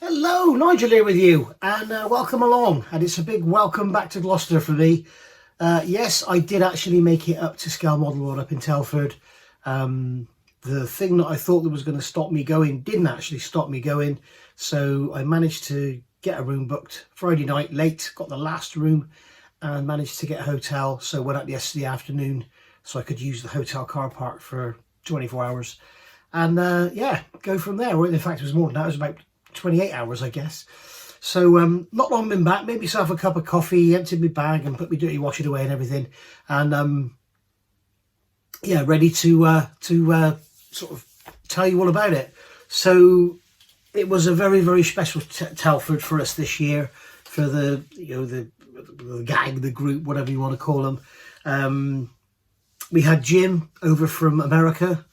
Hello, Nigel here with you, and welcome along. And it's a big welcome back to Gloucester for me. Yes, I did actually make it up to Scale Model World up in Telford. The thing that I thought that was going to stop me going didn't actually stop me going. So I managed to get a room booked Friday night late, got the last room, and managed to get a hotel. So went up yesterday afternoon so I could use the hotel car park for 24 hours. And yeah, go from there. Well, in fact, it was more than that. It was about 28 hours, I guess. So not long been back, made myself a cup of coffee, emptied my bag and put my dirty washing away and everything, and yeah, ready to sort of tell you all about it. So it was a very, very special Telford for us this year, for the the gang, the group, whatever you want to call them. We had Jim over from America,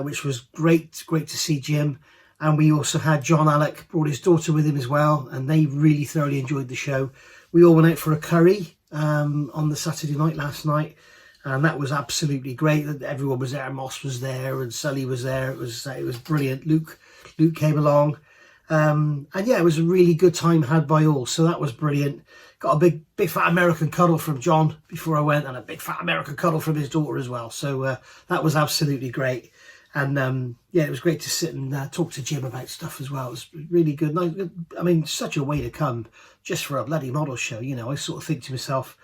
which was great to see Jim. And we also had John Alec, brought his daughter with him as well, and they really thoroughly enjoyed the show. We all went out for a curry on the Saturday night last night, and that was absolutely great. Everyone was there. Moss was there, and Sully was there. It was brilliant. Luke came along, and yeah, it was a really good time had by all. So that was brilliant. Got a big fat American cuddle from John before I went, and a big fat American cuddle from his daughter as well. So that was absolutely great. And yeah, it was great to sit and talk to Jim about stuff as well. It was really good. I mean, such a way to come just for a bloody model show. You know, I sort of think to myself,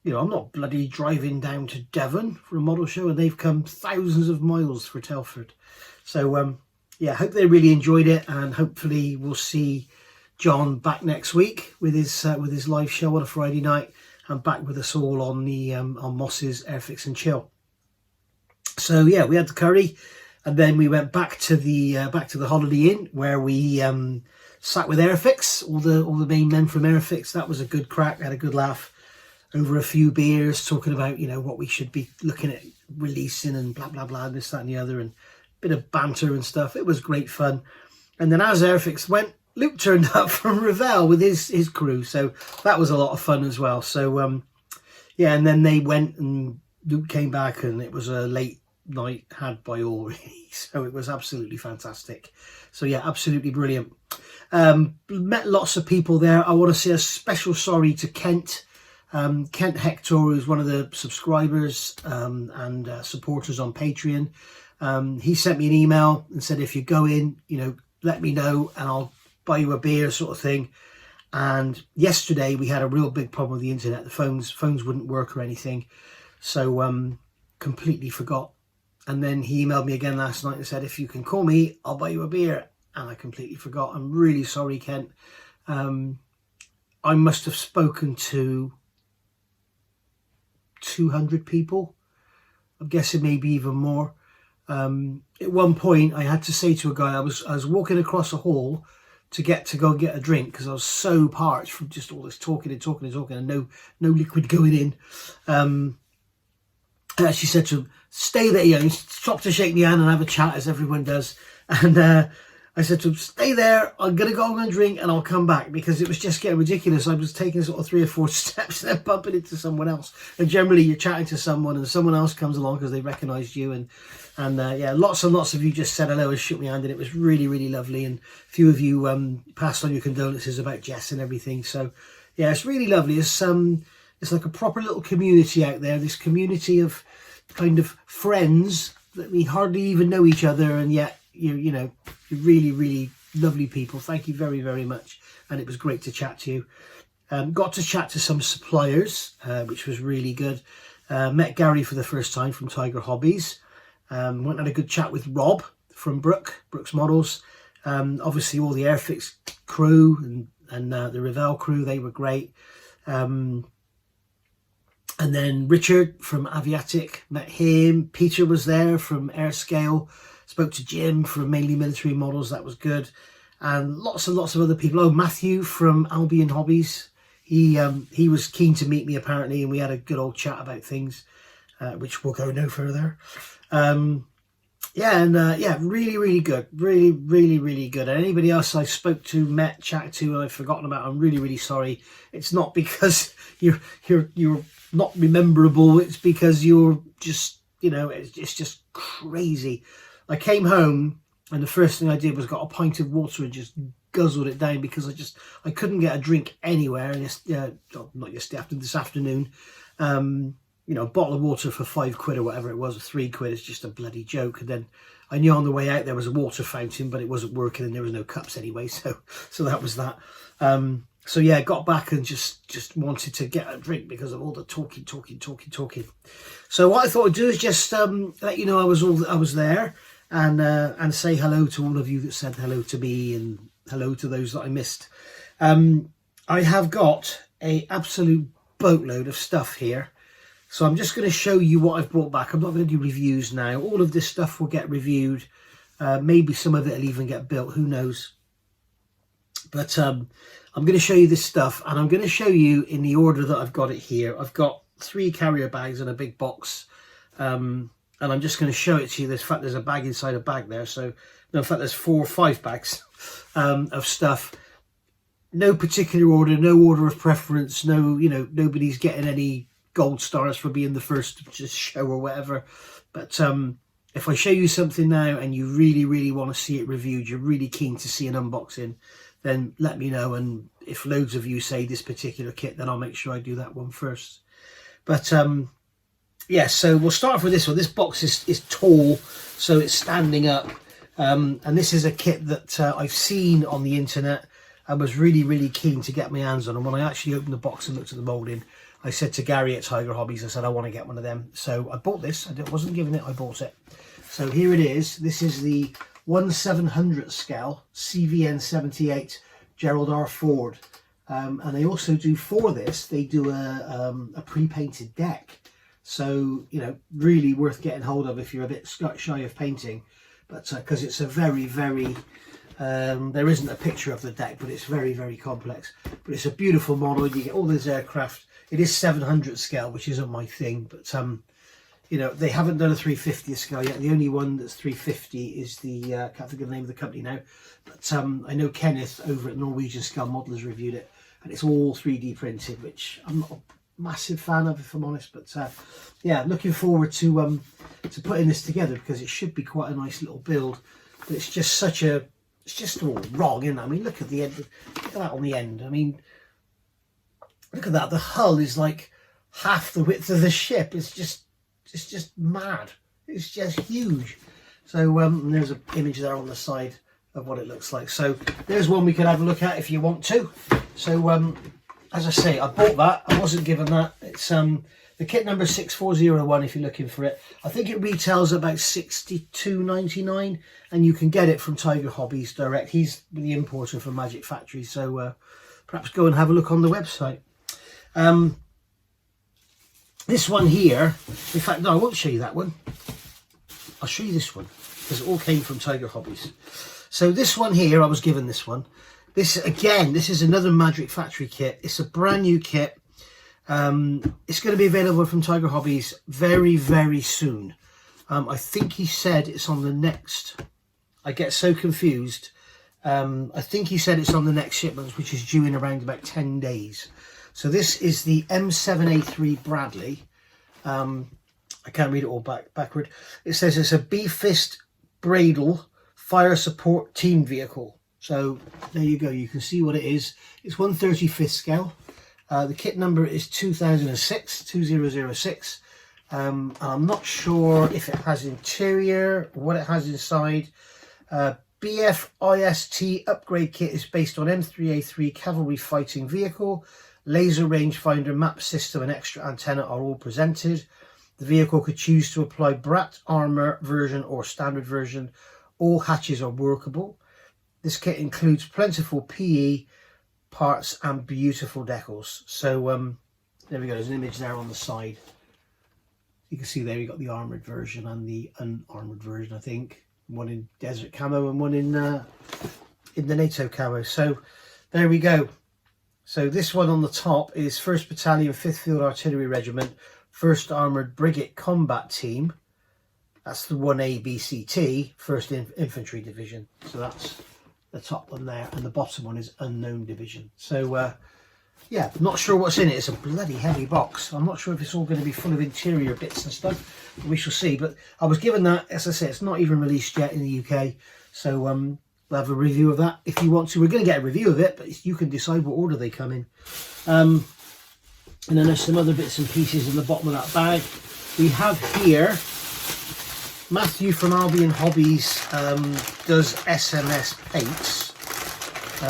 you know, I'm not bloody driving down to Devon for a model show, and they've come thousands of miles for Telford. So yeah, I hope they really enjoyed it, and hopefully we'll see John back next week with his live show on a Friday night, and back with us all on the on Moss's Airfix and Chill. So yeah, we had the curry, and then we went back to the Holiday Inn, where we sat with Airfix, all the main men from Airfix. That was a good crack. Had a good laugh over a few beers, talking about, you know, what we should be looking at releasing and blah blah blah, this, that, and the other, and a bit of banter and stuff. It was great fun. And then as Airfix went, Luke turned up from Ravel with his crew, so that was a lot of fun as well. So yeah, and then they went, and Luke came back, and it was a late night had by all, really. So it was absolutely fantastic. So yeah, absolutely brilliant. Met lots of people there. I want to say a special sorry to Kent Hector, who's one of the subscribers and supporters on Patreon. He sent me an email and said, if you go in, you know, let me know and I'll buy you a beer, sort of thing. And yesterday we had a real big problem with the internet. The phones wouldn't work or anything, so completely forgot. And then he emailed me again last night and said, if you can call me, I'll buy you a beer. And I completely forgot. I'm really sorry, Kent. I must have spoken to 200 people. I'm guessing maybe even more. At one point, I had to say to a guy, I was walking across a hall to go and get a drink, because I was so parched from just all this talking and no liquid going in. I actually said to him, stay there, you know, stop to shake my hand and have a chat, as everyone does. And I said to him, stay there, I'm going to go and drink and I'll come back, because it was just getting ridiculous. I was taking sort of 3 or 4 steps and then bumping into someone else. And generally you're chatting to someone and someone else comes along because they recognised you. And yeah, lots and lots of you just said hello and shook my hand, and it was really, really lovely. And a few of you passed on your condolences about Jess and everything. So yeah, it's really lovely. It's like a proper little community out there, this community of kind of friends that we hardly even know each other, and yet you know, you're really, really lovely people. Thank you very, very much. And it was great to chat to you. Got to chat to some suppliers, which was really good. Met Gary for the first time from Tiger Hobbies. Went and had a good chat with Rob from Brooks Models. Obviously all the Airfix crew and the Ravel crew, they were great. And then Richard from Aviatic, met him. Peter was there from Airscale. Spoke to Jim from Mainly Military Models, that was good. And lots of other people. Oh, Matthew from Albion Hobbies. He was keen to meet me apparently, and we had a good old chat about things, which will go no further. Yeah, and yeah, really, really good. Really, really, really good. And anybody else I spoke to, met, chatted to, and I've forgotten about, I'm really, really sorry. It's not because you're not rememberable. It's because you're just, you know, it's just crazy. I came home and the first thing I did was got a pint of water and just guzzled it down because I couldn't get a drink anywhere. And not yesterday afternoon, this afternoon. You know, a bottle of water for £5 or whatever it was, or £3 is just a bloody joke. And then I knew on the way out there was a water fountain, but it wasn't working and there was no cups anyway. So that was that. So yeah, got back and just wanted to get a drink because of all the talking. So what I thought I'd do is just let you know I was there, and say hello to all of you that said hello to me, and hello to those that I missed. I have got a absolute boatload of stuff here. So I'm just going to show you what I've brought back. I'm not going to do reviews now. All of this stuff will get reviewed. Maybe some of it will even get built. Who knows? But I'm going to show you this stuff. And I'm going to show you in the order that I've got it here. I've got 3 carrier bags and a big box. And I'm just going to show it to you. In fact, there's a bag inside a bag there. So, no, in fact, there's 4 or 5 bags of stuff. No particular order. No order of preference. No, you know, nobody's getting any gold stars for being the first to just show or whatever. But if I show you something now and you really want to see it reviewed, you're really keen to see an unboxing, then let me know. And if loads of you say this particular kit, then I'll make sure I do that one first. But yeah, so we'll start off with this one. This box is tall, so it's standing up, and this is a kit that I've seen on the internet and was really keen to get my hands on. And when I actually opened the box and looked at the moulding, I said to Gary at Tiger Hobbies, I said, I want to get one of them. So I bought this. I wasn't given it, I bought it. So here it is. This is the 1/700th scale CVN 78 Gerald R. Ford. And they also do, for this, they do a pre-painted deck. So, you know, really worth getting hold of if you're a bit shy of painting. But because it's a very, there isn't a picture of the deck, but it's very complex. But it's a beautiful model. You get all those aircraft. It is 700 scale, which isn't my thing, but you know, they haven't done a 350 scale yet. The only one that's 350 is the can't think of the name of the company now, but I know Kenneth over at Norwegian Scale Modelers reviewed it, and it's all 3D printed, which I'm not a massive fan of, if I'm honest. But yeah, looking forward to putting this together because it should be quite a nice little build. But it's just it's just all wrong, isn't it? I mean, look at the end. Look at that on the end. I mean, look at that. The hull is like half the width of the ship. It's just mad. It's just huge. So and there's an image there on the side of what it looks like. So there's one we could have a look at if you want to. So as I say, I bought that. I wasn't given that. It's the kit number 6401 if you're looking for it. I think it retails about $62.99, and you can get it from Tiger Hobbies direct. He's the importer from Magic Factory. So perhaps go and have a look on the website. This one here, in fact, no, I won't show you that one. I'll show you this one because it all came from Tiger Hobbies. So this one here, I was given this one. This again, this is another Magic Factory kit. It's a brand new kit. It's going to be available from Tiger Hobbies very soon. I think he said it's on the next. I get so confused. I think he said it's on the next shipment, which is due in around about 10 days. So this is the M7A3 Bradley. I can't read it all backward. It says it's a B-Fist Bradle Fire Support Team Vehicle. So there you go. You can see what it is. It's 1/35th scale. The kit number is 2006. I'm not sure if it has interior, what it has inside. BFIST upgrade kit is based on M3A3 cavalry fighting vehicle. Laser rangefinder, map system and extra antenna are all presented. The vehicle could choose to apply Brat armor version or standard version. All hatches are workable. This kit includes plentiful PE parts and beautiful decals. So there we go. There's an image there on the side. You can see there you got the armored version and the unarmored version. I think one in desert camo and one in the NATO camo. So there we go. So this one on the top is 1st Battalion 5th Field Artillery Regiment, 1st Armoured Brigade Combat Team. That's the 1ABCT, 1st Infantry Division. So that's the top one there. And the bottom one is Unknown Division. So, yeah, not sure what's in it. It's a bloody heavy box. I'm not sure if it's all going to be full of interior bits and stuff. We shall see. But I was given that, as I say, it's not even released yet in the UK. So, we'll have a review of that if you want to. We're going to get a review of it, but you can decide what order they come in. And then there's some other bits and pieces in the bottom of that bag. We have here Matthew from Albion Hobbies does SMS paints.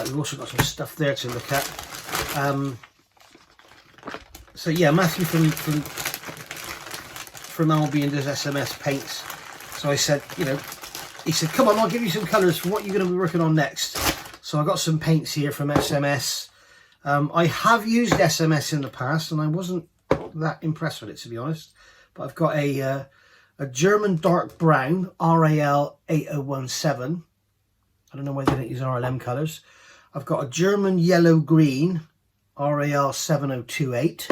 We've also got some stuff there to look at. So yeah, Matthew from Albion does SMS paints. So I said, you know, he said, come on, I'll give you some colours for what you're going to be working on next. So I got some paints here from SMS. I have used SMS in the past and I wasn't that impressed with it, to be honest. But I've got a German dark brown RAL 8017. I don't know why they don't use RLM colours. I've got a German yellow green RAL 7028.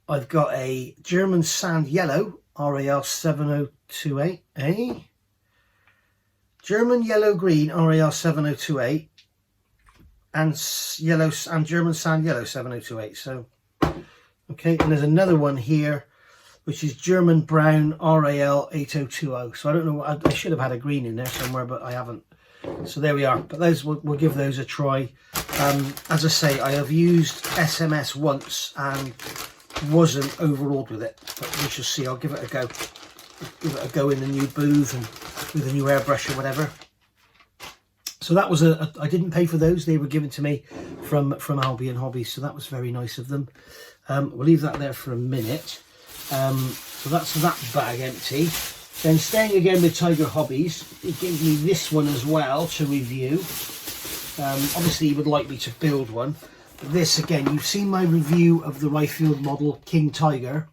I've got a German sand yellow RAL 7028. German yellow green RAL 7028 and yellow and German sand yellow 7028. So okay, and there's another one here which is German brown RAL 8020. So I don't know, I should have had a green in there somewhere, but I haven't. So there we are. But those we'll give those a try. As I say, I have used SMS once and wasn't overawed with it, but we shall see. I'll give it a go. Give it a go in the new booth and with a new airbrush or whatever. So that was I didn't pay for those. They were given to me from Albion Hobbies, so that was very nice of them. We'll leave that there for a minute. So that's that bag empty. Then staying again with Tiger Hobbies, it gave me this one as well to review. Obviously you would like me to build one. But this again, you've seen my review of the Ryfield model King Tiger.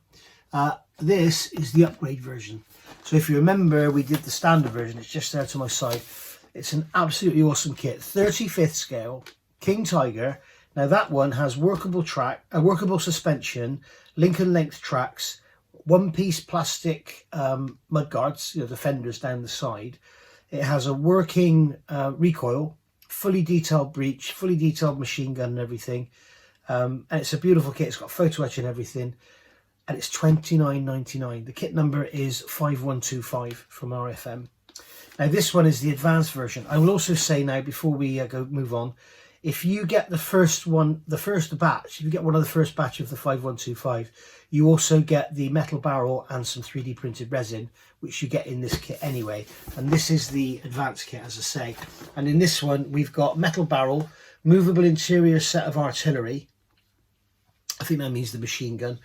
This is the upgrade version. So if you remember, we did the standard version. It's just there to my side. It's an absolutely awesome kit. 35th scale, King Tiger. Now that one has workable suspension, Lincoln length tracks, one-piece plastic mud guards, you know, the fenders down the side. It has a working recoil, fully detailed breech, fully detailed machine gun and everything. And it's a beautiful kit. It's got photo etch and everything. And it's $29.99. The kit number is 5125 from RFM. Now this one is the advanced version. I will also say now, before we move on, if you get the first batch, if you get one of the first batch of the 5125, you also get the metal barrel and some 3D printed resin, which you get in this kit anyway. And this is the advanced kit, as I say. And in this one, we've got metal barrel, movable interior set of artillery. I think that means the machine gun.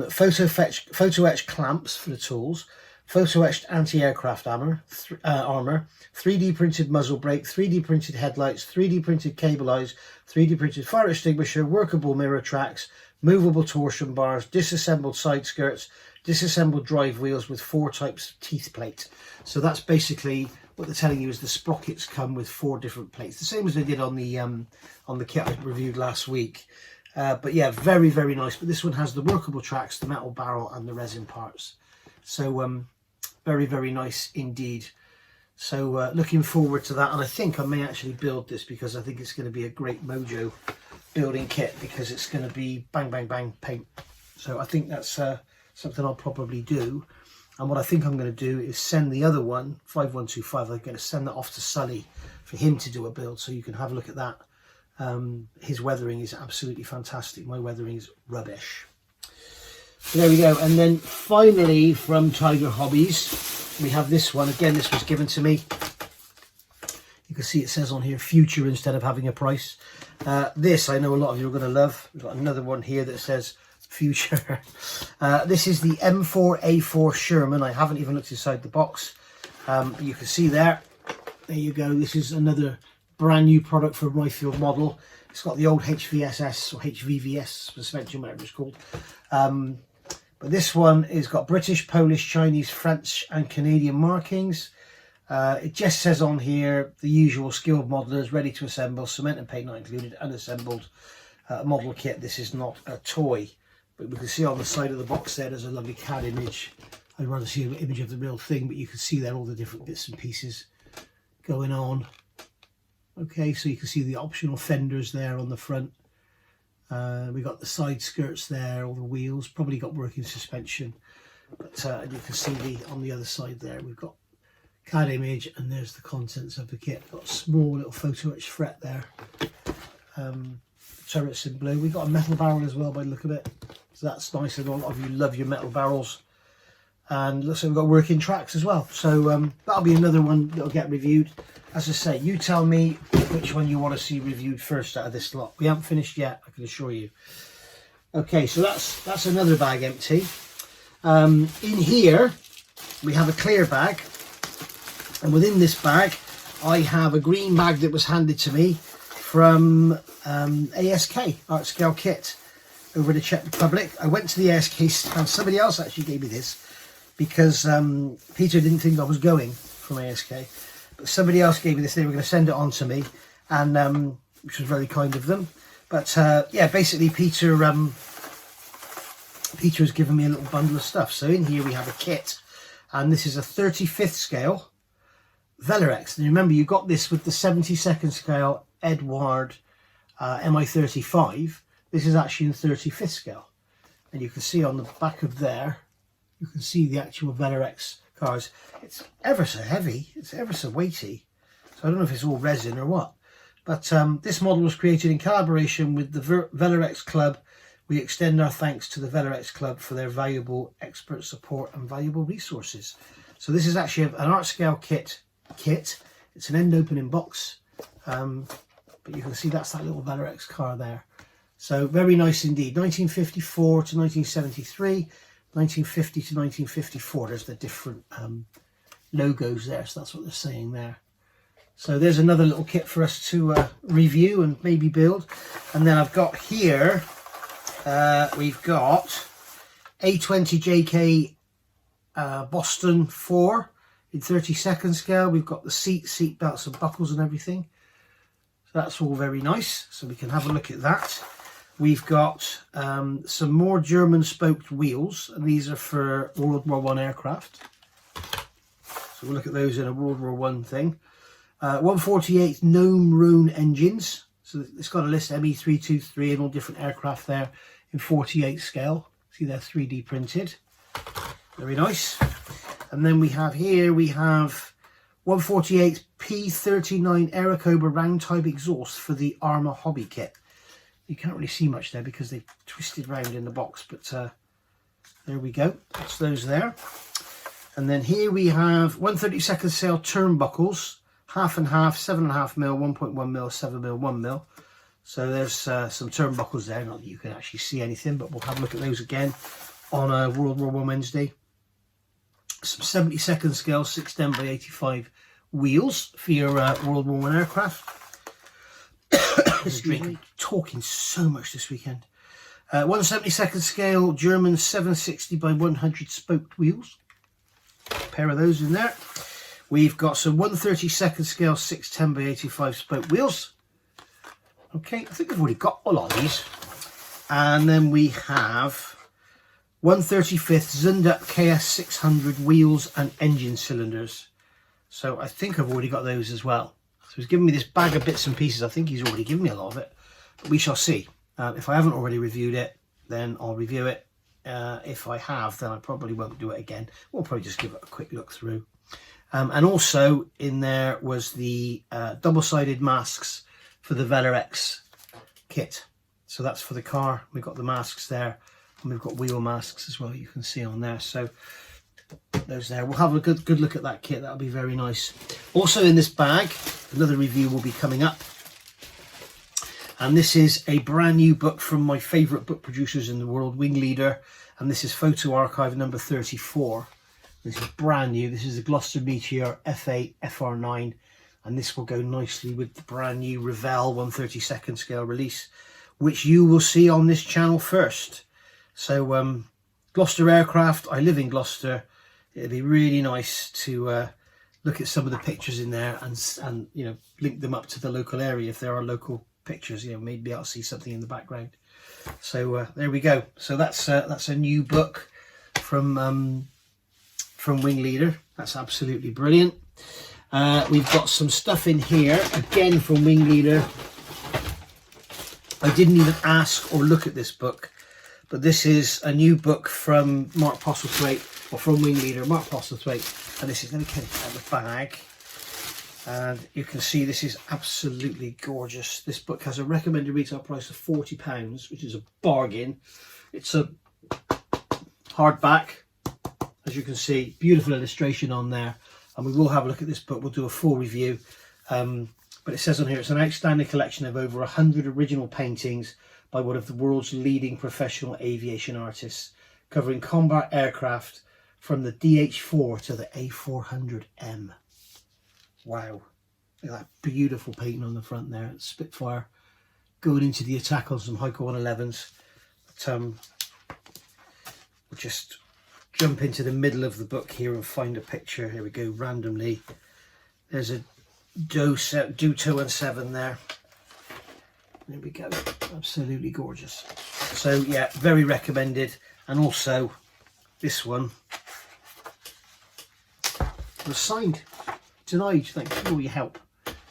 Photo etch clamps for the tools, photo etched anti-aircraft armor, 3D printed muzzle brake, 3D printed headlights, 3D printed cable eyes, 3D printed fire extinguisher, workable mirror tracks, movable torsion bars, disassembled side skirts, disassembled drive wheels with 4 types of teeth plate. So that's basically what they're telling you, is the sprockets come with 4 different plates, the same as they did on the kit I reviewed last week. But yeah, very, very nice. But this one has the workable tracks, the metal barrel and the resin parts. So very, very nice indeed. So looking forward to that. And I think I may actually build this, because I think it's going to be a great mojo building kit, because it's going to be bang, bang, bang paint. So I think that's something I'll probably do. And what I think I'm going to do is send the other one, 5125, I'm going to send that off to Sully for him to do a build, so you can have a look at that. His weathering is absolutely fantastic. My weathering is rubbish. So there we go. And then finally from Tiger Hobbies, we have this one. Again, this was given to me. You can see it says on here future instead of having a price. This I know a lot of you are going to love. We've got another one here that says future. This is the M4A4 Sherman. I haven't even looked inside the box. But you can see there you go. This is another brand new product from Ryfield model. It's got the old HVSS or HVVS suspension, whatever it's called. But this one has got British, Polish, Chinese, French and Canadian markings. It just says on here, the usual skilled modelers, ready to assemble, cement and paint not included, unassembled model kit. This is not a toy. But we can see on the side of the box there's a lovely CAD image. I'd rather see an image of the real thing, but you can see there all the different bits and pieces going on. Okay, so you can see the optional fenders there on the front. We got the side skirts there, all the wheels, probably got working suspension. But you can see on the other side there, we've got CAD image, and there's the contents of the kit. Got a small little photo etched fret there. Turrets in blue. We've got a metal barrel as well by the look of it, so that's nice. And a lot of you love your metal barrels. And looks like we've got working tracks as well, so that'll be another one that'll get reviewed. As I say, you tell me which one you want to see reviewed first out of this lot. We haven't finished yet, I can assure you. Okay, so that's another bag empty. In here we have a clear bag, and within this bag I have a green bag that was handed to me from ASK, Art Scale Kit, over in the Czech Republic. I went to the ASK and somebody else actually gave me this, because Peter didn't think I was going from ASK, but somebody else gave me this. They were going to send it on to me, and which was very kind of them. But yeah, basically Peter has given me a little bundle of stuff. So in here we have a kit, and this is a 35th scale Velarex. And remember, you got this with the 72nd scale Edward MI35. This is actually in 35th scale, and you can see on the back of there, you can see the actual Velarex cars. It's ever so heavy, it's ever so weighty, so I don't know if it's all resin or what. But this model was created in collaboration with the Velarex Club. We extend our thanks to the Velarex Club for their valuable expert support and valuable resources. So this is actually an Art Scale kit. It's an end opening box, but you can see that's that little Velarex car there. So very nice indeed. 1954 to 1973. 1950 to 1954, there's the different logos there, so that's what they're saying there. So there's another little kit for us to review and maybe build. And then I've got here, we've got A20JK Boston 4 in 32nd scale. We've got the seat belts and buckles and everything. So that's all very nice, so we can have a look at that. We've got some more German spoked wheels, and these are for World War I aircraft. So we'll look at those in a World War I thing. 148 Gnome Rhone engines. So it's got a list ME323 and all different aircraft there in 48 scale. See, they're 3D printed. Very nice. And then we have here, we have 148 P39 Aerocobra round type exhaust for the Armour Hobby kit. You can't really see much there because they've twisted round in the box, but there we go. That's those there. And then here we have 132nd scale turnbuckles, half and half, 7.5mm, 1.1mm, 7mm, 1mm. So there's some turnbuckles there. Not that you can actually see anything, but we'll have a look at those again on a World War I Wednesday. Some 72nd scale 610 by 85 wheels for your World War I aircraft. I'm talking so much this weekend. 172nd scale German 760 by 100 spoked wheels. A pair of those in there. We've got some 132nd scale 610 by 85 spoked wheels. Okay, I think I've already got a lot of these. And then we have 135th Zundup KS600 wheels and engine cylinders. So I think I've already got those as well. So he's given me this bag of bits and pieces. I think he's already given me a lot of it, but we shall see. If I haven't already reviewed it, then I'll review it. If I have, then I probably won't do it again. We'll probably just give it a quick look through. And also in there was the double-sided masks for the Velarex kit. So that's for the car. We've got the masks there, and we've got wheel masks as well, you can see on there. So those there. We'll have a good look at that kit. That'll be very nice. Also in this bag, another review will be coming up. And this is a brand new book from my favourite book producers in the world, Wing Leader. And this is Photo Archive number 34. This is brand new. This is the Gloucester Meteor F8 FR9. And this will go nicely with the brand new Revell 132nd scale release, which you will see on this channel first. So Gloucester aircraft. I live in Gloucester. It'd be really nice to look at some of the pictures in there and you know, link them up to the local area if there are local pictures. You know, maybe I'll see something in the background. So there we go. So that's a new book from Wing Leader. That's absolutely brilliant. We've got some stuff in here again from Wing Leader. I didn't even ask or look at this book, but this is a new book from Mark Postlethwaite or from Wing Leader, Mark Postlethwaite. And this is, let me get it out of the bag. And you can see this is absolutely gorgeous. This book has a recommended retail price of £40, which is a bargain. It's a hardback, as you can see, beautiful illustration on there. And we will have a look at this book. We'll do a full review. But it says on here, it's an outstanding collection of over 100 original paintings by one of the world's leading professional aviation artists, covering combat aircraft from the DH-4 to the A400M. Wow, look at that beautiful painting on the front there. It's Spitfire going into the attack on some Haikou 111s. But we'll just jump into the middle of the book here and find a picture. Here we go, randomly. There's a Do 217 there. There we go, absolutely gorgeous. So yeah, very recommended. And also this one was signed. Tonight, thank you for all your help.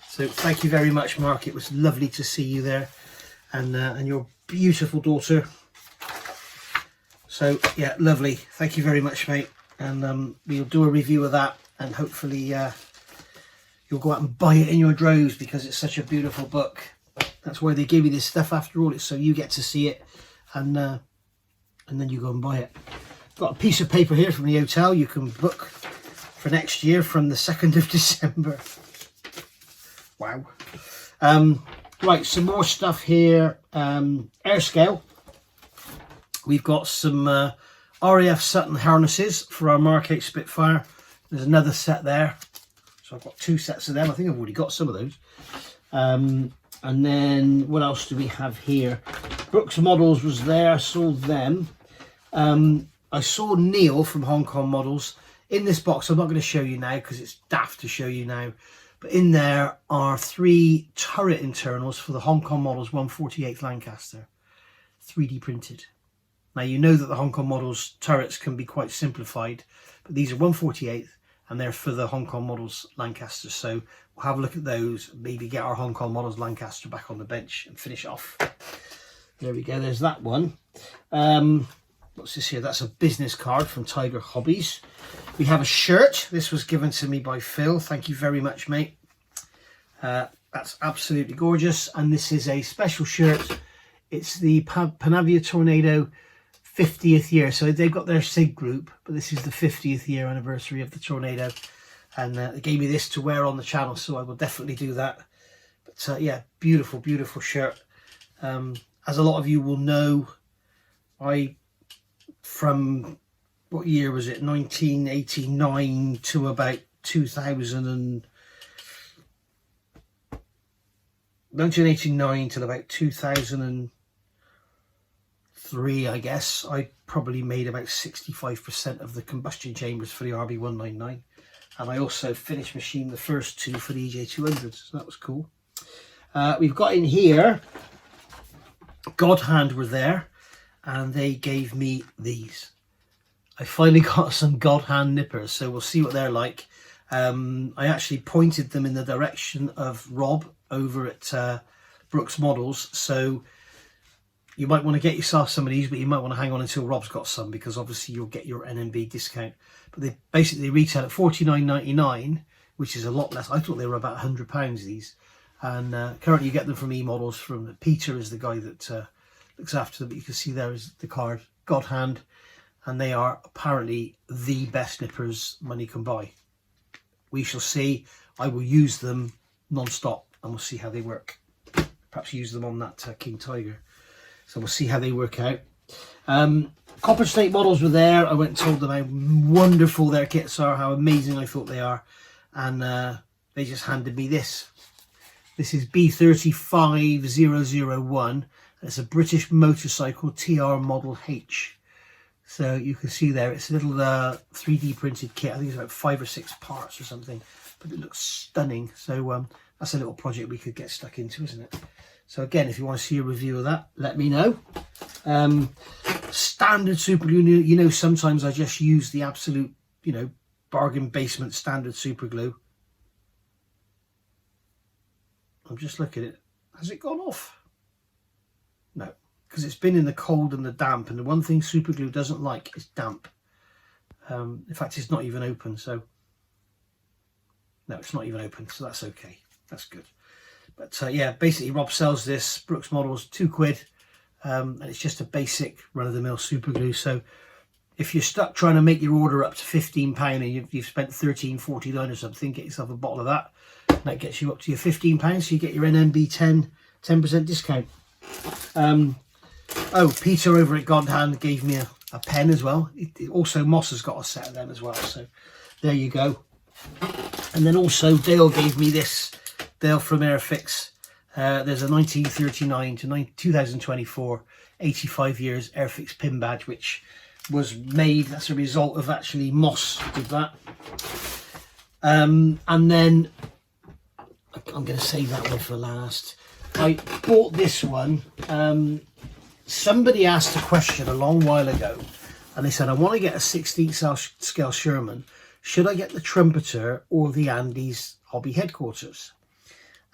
So thank you very much, Mark. It was lovely to see you there, and your beautiful daughter. So yeah, lovely. Thank you very much, mate. And we'll do a review of that, and hopefully you'll go out and buy it in your droves because it's such a beautiful book. That's why they give you this stuff after all. It's so you get to see it, and then you go and buy it. Got a piece of paper here from the hotel. You can book for next year from the 2nd of December. Wow. Right, some more stuff here. Air scale. We've got some RAF Sutton harnesses for our Mark 8 Spitfire. There's another set there. So I've got 2 sets of them. I think I've already got some of those. And then what else do we have here? Brooks Models was there. I saw them. I saw Neil from Hong Kong Models. In this box, I'm not going to show you now because it's daft to show you now. But in there are 3 turret internals for the Hong Kong Models 148th Lancaster. 3D printed. Now you know that the Hong Kong Models turrets can be quite simplified. But these are 148th and they're for the Hong Kong Models Lancaster. So we'll have a look at those. Maybe get our Hong Kong Models Lancaster back on the bench and finish off. There we go. There's that one. What's this here? That's a business card from Tiger Hobbies. We have a shirt. This was given to me by Phil. Thank you very much, mate. That's absolutely gorgeous. And this is a special shirt. It's the Panavia Tornado 50th year. So they've got their SIG group, but this is the 50th year anniversary of the Tornado. And they gave me this to wear on the channel, so I will definitely do that. But yeah, beautiful, beautiful shirt. As a lot of you will know, from what year was it, 1989 to about 1989 till about 2003, I guess. I probably made about 65% of the combustion chambers for the RB199, and I also finished machined the first 2 for the EJ200, so that was cool. We've got in here, God Hand were there, and they gave me these. I finally got some God Hand nippers, so we'll see what they're like. I actually pointed them in the direction of Rob over at Brooks Models, so you might want to get yourself some of these, but you might want to hang on until Rob's got some, because obviously you'll get your NMB discount. But they basically retail at $49.99, which is a lot less. I thought they were about £100, these. And currently you get them from E-Models. From Peter is the guy that looks after them. But you can see there is the card, God Hand, and they are apparently the best nippers money can buy. We shall see. I will use them non-stop and we'll see how they work. Perhaps use them on that King Tiger. So we'll see how they work out. Copper Snake Models were there. I went and told them how wonderful their kits are, how amazing I thought they are. And they just handed me this. This is B35001. It's a British motorcycle TR Model H. So you can see there, it's a little 3D printed kit. I think it's about 5 or 6 parts or something, but it looks stunning. So that's a little project we could get stuck into, isn't it? So again, if you want to see a review of that, let me know. Standard super glue, you know, sometimes I just use the absolute, you know, bargain basement standard super glue. I'm just looking at it. Has it gone off? No, because it's been in the cold and the damp, and the one thing super glue doesn't like is damp. In fact, it's not even open, so no, it's not even open, so that's okay. That's good. But yeah, basically Rob sells this Brooks models £2, and it's just a basic run-of-the-mill super glue. So if you're stuck trying to make your order up to £15 and you've spent $13.49 or something, get yourself a bottle of that. That gets you up to your £15, so you get your NMB 10% discount. Oh, Peter over at Godhand gave me a pen as well. Also, Moss has got a set of them as well, so there you go. And then also Dale gave me this, Dale from Airfix. There's a 1939 to 2024 85 years Airfix pin badge, which was made as a result of actually Moss did that. And then I'm going to save that one for last. I bought this one. Somebody asked a question a long while ago, and they said, I want to get a 16th scale Sherman. Should I get the Trumpeter or the Andes Hobby Headquarters?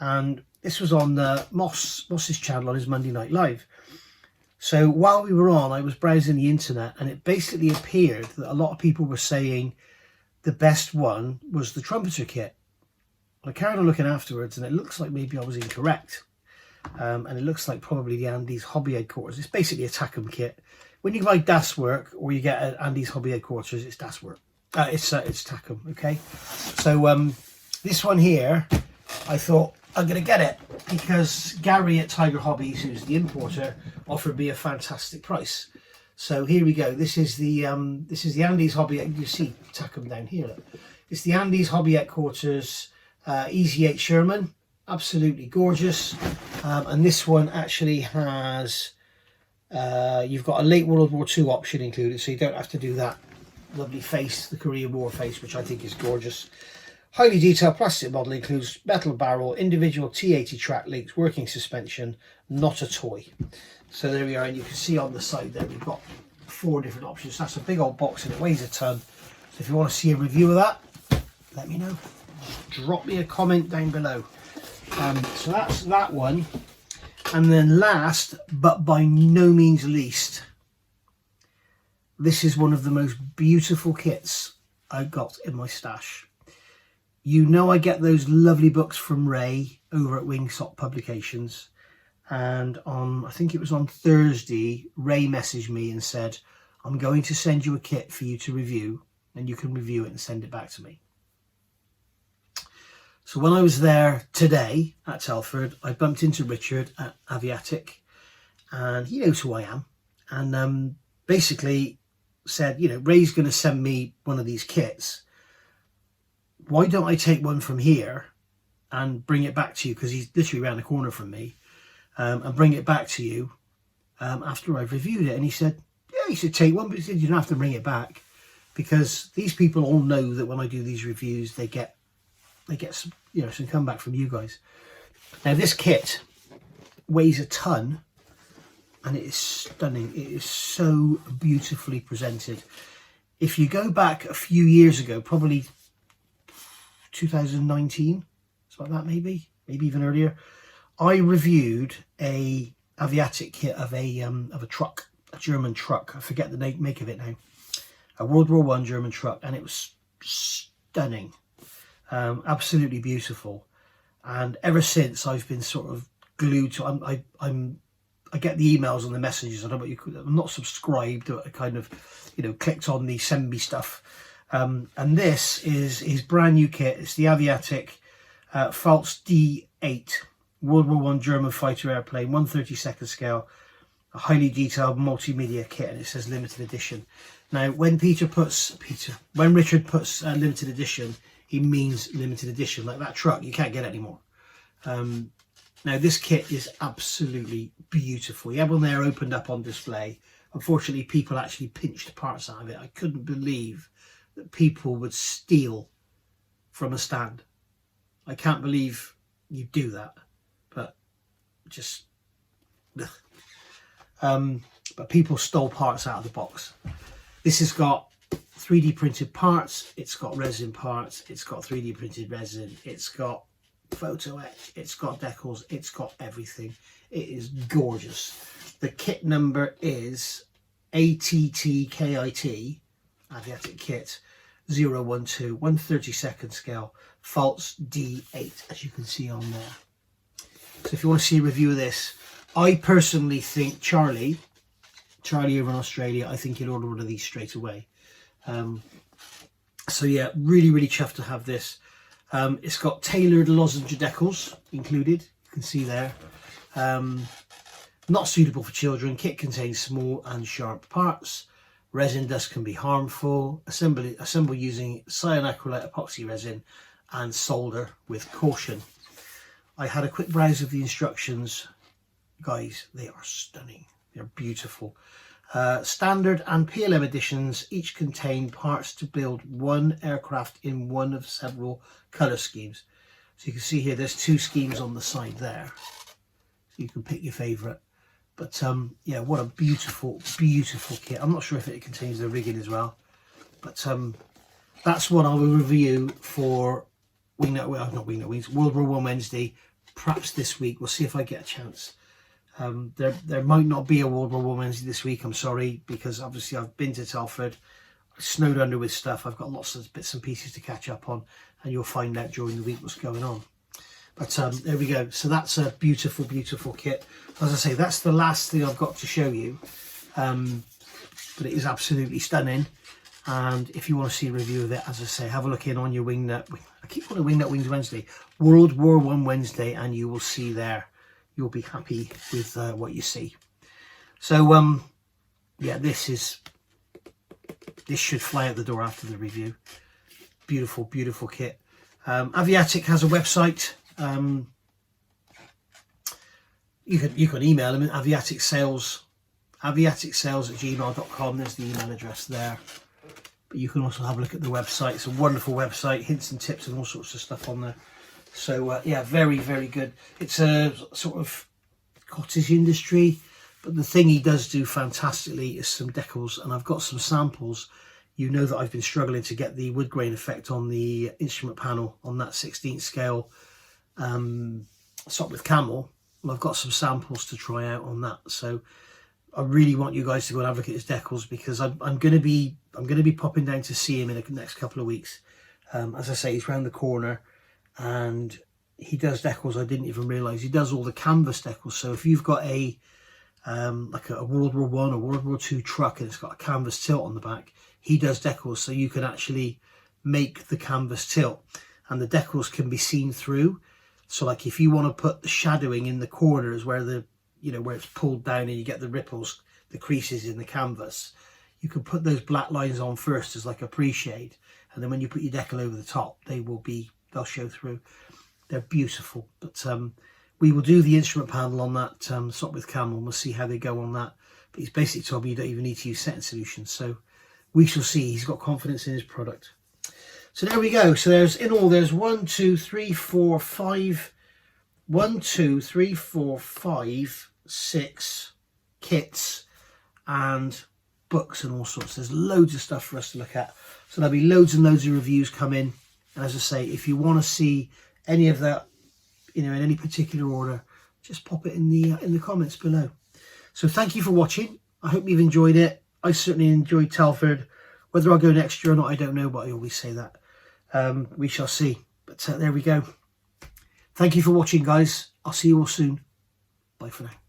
And this was on Moss's channel on his Monday Night Live. So while we were on, I was browsing the internet, and it basically appeared that a lot of people were saying the best one was the Trumpeter kit. I carried on looking afterwards, and it looks like maybe I was incorrect. And it looks like probably the Andes Hobby Headquarters. It's basically a Tackham kit. When you buy Das Work or you get an Andes Hobby Headquarters, it's Das Work. It's Tackham, okay? So this one here, I thought I'm going to get it because Gary at Tiger Hobbies, who's the importer, offered me a fantastic price. So here we go. This is the Andes Hobby. You see Tackham down here. Look. It's the Andes Hobby Headquarters Easy 8 Sherman. Absolutely gorgeous. And this one actually has you've got a late World War II option included, so you don't have to do that lovely face, the Korean War face, which I think is gorgeous. Highly detailed plastic model, includes metal barrel, individual T80 track links, working suspension, not a toy. So there we are, and you can see on the side there we've got 4 different options. That's a big old box and it weighs a ton. So if you want to see a review of that, let me know. Just drop me a comment down below. So that's that one. And then last, but by no means least, this is one of the most beautiful kits I've got in my stash. You know I get those lovely books from Ray over at Wingsock Publications. And I think it was on Thursday, Ray messaged me and said, I'm going to send you a kit for you to review, and you can review it and send it back to me. So when I was there today at Telford, I bumped into Richard at Aviatic, and he knows who I am, and basically said, you know, Ray's going to send me one of these kits. Why don't I take one from here and bring it back to you, because he's literally around the corner from me, and bring it back to you after I've reviewed it. And he said, yeah, you should take one, but he said you don't have to bring it back, because these people all know that when I do these reviews, they get some, you know, some comeback from you guys. Now this kit weighs a ton, and it is stunning. It is so beautifully presented. If you go back a few years ago, probably 2019, something like that, maybe even earlier, I reviewed a Aviatic kit of a truck, a German truck. I forget the make of it now. A World War I German truck, and it was stunning. Absolutely beautiful. And ever since, I've been sort of glued to. I get the emails and the messages. I don't know what you could. I'm not subscribed, but I kind of, you know, clicked on the send me stuff. And this is his brand new kit. It's the Aviatic Pfalz D8 World War I German fighter airplane, 1/32 scale, a highly detailed multimedia kit, and it says limited edition. Now, when Richard puts limited edition, he means limited edition. Like that truck, you can't get it anymore. Now, this kit is absolutely beautiful. He had one there opened up on display. Unfortunately, people actually pinched parts out of it. I couldn't believe that people would steal from a stand. I can't believe you do that, but just but people stole parts out of the box. This has got 3D printed parts, it's got resin parts, it's got 3D printed resin, it's got photo etch, it's got decals, it's got everything. It is gorgeous. The kit number is ATTKIT, Aviatic kit, 012, 1/32 scale, false D8, as you can see on there. So if you want to see a review of this, I personally think Charlie over in Australia, I think he'll order one of these straight away. So yeah, really chuffed to have this. It's got tailored lozenge decals included, you can see there. Not suitable for children. Kit contains small and sharp parts. Resin dust can be harmful. Assemble using cyanoacrylate epoxy resin and solder with caution. I had a quick browse of the instructions. Guys, they are stunning. They're beautiful. Standard and PLM editions each contain parts to build one aircraft in one of several colour schemes. So you can see here there's 2 schemes on the side there. So you can pick your favourite. But yeah, what a beautiful kit. I'm not sure if it contains the rigging as well. But that's what I will review for World War I Wednesday. Perhaps this week. We'll see if I get a chance. There might not be a World War I Wednesday this week, I'm sorry, because obviously I've been to Telford, snowed under with stuff. I've got lots of bits and pieces to catch up on, and you'll find out during the week what's going on. But there we go. So that's a beautiful kit. As I say, that's the last thing I've got to show you, but it is absolutely stunning. And if you want to see a review of it, as I say, have a look in on your Wingnut. I keep calling it Wingnut Wings Wednesday, World War I Wednesday, and you will see there. You'll be happy with what you see. So yeah, this should fly out the door after the review. Beautiful kit. Aviatic has a website. You can email them at aviaticsales@gmail.com. There's the email address there. But you can also have a look at the website. It's a wonderful website, hints and tips and all sorts of stuff on there. So yeah, very good. It's a sort of cottage industry, but the thing he does do fantastically is some decals, and I've got some samples. You know that I've been struggling to get the wood grain effect on the instrument panel on that 16th scale SOP with camel. Well, I've got some samples to try out on that, so I really want you guys to go and have a look at his decals, because I'm going to be popping down to see him in the next couple of weeks. As I say, he's round the corner. And he does decals. I didn't even realise he does all the canvas decals. So if you've got a like a World War I or World War II truck and it's got a canvas tilt on the back, he does decals, so you can actually make the canvas tilt, and the decals can be seen through. So like if you want to put the shadowing in the corners where the where it's pulled down and you get the ripples, the creases in the canvas, you can put those black lines on first as like a pre-shade, and then when you put your decal over the top, they'll show through. They're beautiful. But we will do the instrument panel on that SOP with camel, and we'll see how they go on that. But he's basically told me you don't even need to use setting solutions, so we shall see. He's got confidence in his product. So there we go. So there's 1, 2, 3, 4, 5 6 kits and books and all sorts. There's loads of stuff for us to look at, so there'll be loads and loads of reviews come in. And as I say, if you want to see any of that, in any particular order, just pop it in the comments below. So thank you for watching. I hope you've enjoyed it. I certainly enjoyed Telford. Whether I'll go next year or not, I don't know, but I always say that. We shall see. But there we go. Thank you for watching, guys. I'll see you all soon. Bye for now.